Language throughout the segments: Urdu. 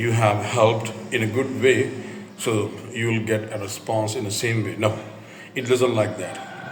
you have helped in a good way, so you will get a response in the same way. No, it doesn't like that.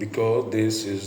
because this is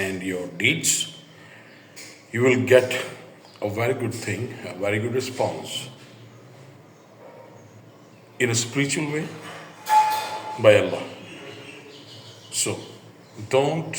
and your deeds, you will get a very good thing, a very good response in a spiritual way by Allah. So don't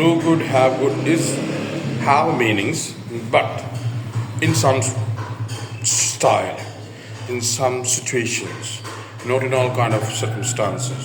Do good, have good is have meanings, but in some style, in some situations, not in all kind of circumstances.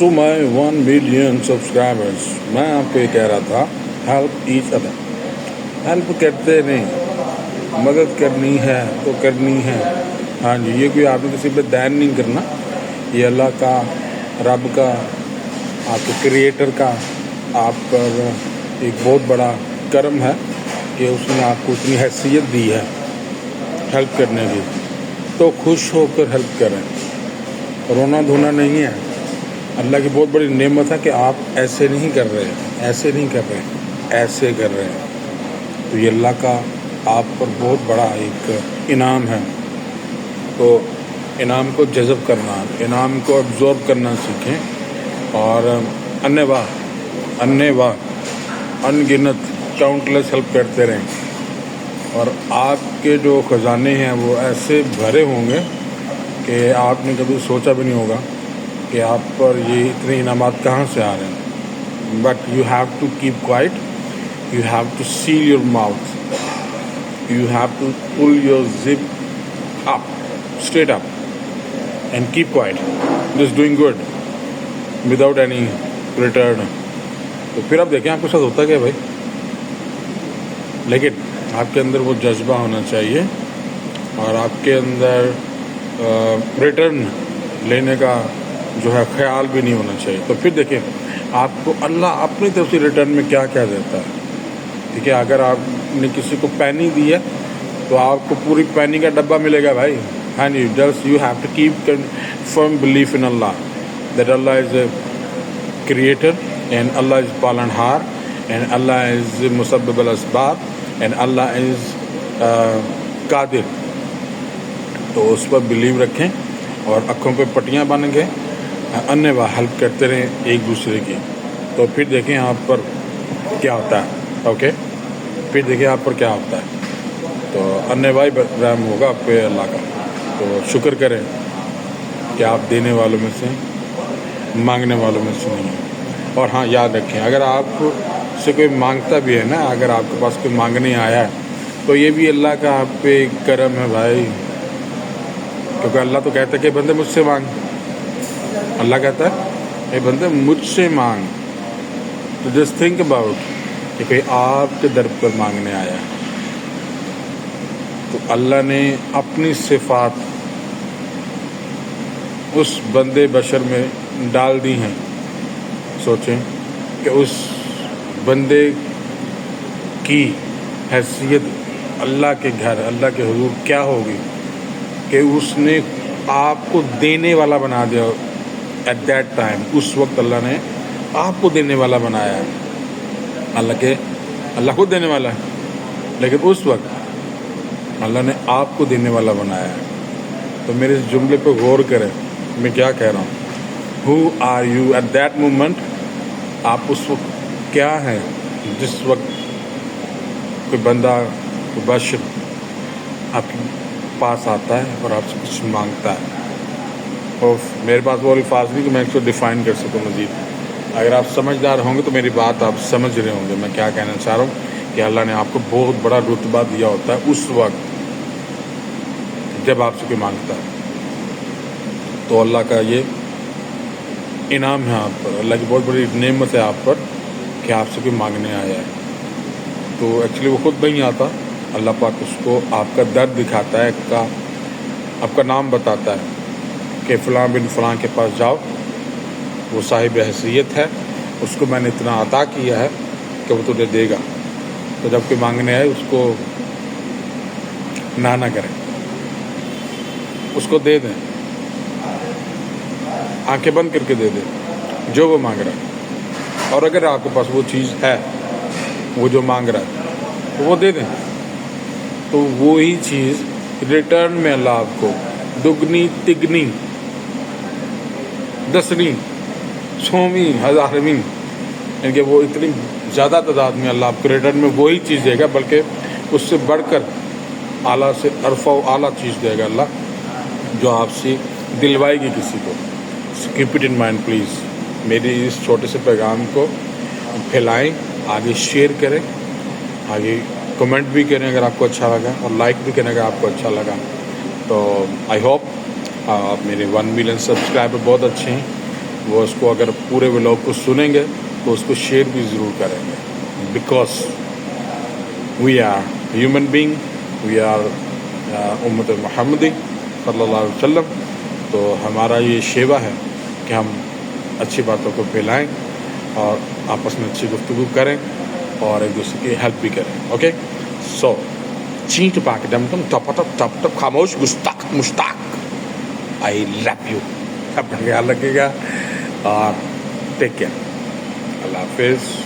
So my 1 million subscribers, میں آپ کو یہ کہہ رہا تھا ہیلپ ایچ ادر. ہیلپ کرتے نہیں، مدد کرنی ہے تو کرنی ہے. ہاں جی، یہ کوئی آپ نے کسی پہ دین نہیں کرنا، یہ اللہ کا، رب کا، آپ کے کریٹر کا آپ پر ایک بہت بڑا کرم ہے کہ اس نے آپ کو اتنی حیثیت دی ہے ہیلپ کرنے کی. تو خوش ہو کر ہیلپ کریں، رونا دھونا نہیں ہے. اللہ کی بہت بڑی نعمت ہے کہ آپ ایسے نہیں کر رہے، ایسے نہیں کر رہے، ایسے کر رہے ہیں. تو یہ اللہ کا آپ پر بہت بڑا ایک انعام ہے. تو انعام کو جذب کرنا، انعام کو ابزورب کرنا سیکھیں، اور ان گنت کاؤنٹلیس ہیلپ کرتے رہیں. اور آپ کے جو خزانے ہیں وہ ایسے بھرے ہوں گے کہ آپ نے کبھی سوچا بھی نہیں ہوگا کہ آپ پر یہ اتنے انعامات کہاں سے آ رہے ہیں. But you have to keep quiet, you have to seal your mouth, you have to pull your zip up, straight up, and keep quiet, just doing good without any return. تو پھر آپ دیکھیں آپ کے ساتھ ہوتا کیا بھائی. لیکن آپ کے اندر وہ جذبہ ہونا چاہیے اور آپ کے اندر ریٹرن لینے کا جو ہے خیال بھی نہیں ہونا چاہیے. تو پھر دیکھیں آپ کو اللہ اپنی طرف سے ریٹرن میں کیا کیا دیتا ہے. ٹھیک ہے، اگر آپ نے کسی کو پینی دی ہے تو آپ کو پوری پینی کا ڈبہ ملے گا بھائی. ہاں جی، just you have to keep firm belief in Allah that Allah is a creator and Allah is پالن ہار and Allah is مسبب الاسباب and Allah از قادر. تو اس پر بلیو رکھیں اور آنکھوں پہ پٹیاں بن کے انواع ہیلپ کرتے رہیں ایک دوسرے کی. تو پھر دیکھیں آپ پر کیا ہوتا ہے. اوکے، پھر دیکھیں آپ پر کیا ہوتا ہے. تو انواع رحم ہوگا آپ پہ اللہ کا. تو شکر کریں کہ آپ دینے والوں میں سے، مانگنے والوں میں سے نہیں ہیں. اور ہاں یاد رکھیں، اگر آپ سے کوئی مانگتا بھی ہے نا، اگر آپ کے پاس کوئی مانگنے آیا ہے تو یہ بھی اللہ کا آپ پہ کرم ہے بھائی. کیونکہ اللہ تو کہتا ہے کہ بندے مجھ سے مانگ. اللہ کہتا ہے اے بندے مجھ سے مانگ. تو جسٹ تھنک اباؤٹ کہ کوئی آپ کے در پر مانگنے آیا ہے تو اللہ نے اپنی صفات اس بندے بشر میں ڈال دی ہیں. سوچیں کہ اس بندے کی حیثیت اللہ کے گھر، اللہ کے حضور کیا ہوگی کہ اس نے آپ کو دینے والا بنا دیا. ایٹ دیٹ ٹائم، اس وقت اللہ نے آپ کو دینے والا بنایا ہے. اللہ خود دینے والا ہے، لیکن اس وقت اللہ نے آپ کو دینے والا بنایا ہے. تو میرے اس جملے پہ غور کریں، میں کیا کہہ رہا ہوں. How are you at that moment. آپ اس وقت کیا ہیں جس وقت کوئی بندہ، کوئی بشر آپ کے پاس آتا ہے اور آپ سے کچھ مانگتا ہے. اور میرے پاس وہ الفاظ نہیں کہ میں اس کو ڈیفائن کر سکوں مزید. اگر آپ سمجھدار ہوں گے تو میری بات آپ سمجھ رہے ہوں گے میں کیا کہنا چاہ رہا ہوں. کہ اللہ نے آپ کو بہت بڑا رتبہ دیا ہوتا ہے اس وقت جب آپ سے کوئی مانگتا ہے. تو اللہ کا یہ انعام ہے آپ پر، اللہ کی بہت بڑی نعمت ہے آپ پر کہ آپ سے کوئی مانگنے آیا ہے. تو ایکچولی وہ خود نہیں آتا، اللہ پاک اس کو آپ کا درد دکھاتا ہے، آپ کا نام بتاتا ہے کہ فلاں بن فلاں کے پاس جاؤ، وہ صاحب حیثیت ہے، اس کو میں نے اتنا عطا کیا ہے کہ وہ تجھے دے گا. تو جب کوئی مانگنے آئے اس کو نہ کریں، اس کو دے دیں، آنکھیں بند کر کے دے دیں جو وہ مانگ رہا ہے. اور اگر آپ کے پاس وہ چیز ہے، وہ جو مانگ رہا ہے تو وہ دے دیں. تو وہی چیز ریٹرن میں اللہ آپ کو دگنی تگنی دسنی سویں ہزارویں، یعنی کہ وہ اتنی زیادہ تعداد میں اللہ آپ کو ریٹرن میں وہی چیز دے گا، بلکہ اس سے بڑھ کر اعلیٰ سے عرفہ و اعلیٰ چیز دے گا اللہ، جو آپ سے دلوائے گی کسی کو. Keep it in mind please. میری اس چھوٹے سے پیغام کو پھیلائیں، آگے شیئر کریں، آگے کمنٹ بھی کریں اگر آپ کو اچھا لگا، اور لائک بھی کریں اگر آپ کو اچھا لگا. تو آئی ہوپ آپ میرے 1 ملین سبسکرائبر بہت اچھے ہیں، وہ اس کو اگر پورے ولاگ کو سنیں گے تو اس کو شیئر بھی ضرور کریں گے. Because we are human being, we are امت محمدی صلی اللہ علیہ وسلم. تو ہمارا یہ شیوا ہے کہ ہم اچھی باتوں کو پھیلائیں اور آپس میں اچھی گفتگو کریں اور ایک دوسرے کی ہیلپ بھی کریں. اوکے, سو چینٹ پاک ڈم ڈم ٹپ ٹپ ٹپ ٹپ خاموش گستاخ مشتاق. آئی لو یو. اپنا خیال رکھیے گا اور ٹیک کیئر. اللہ حافظ.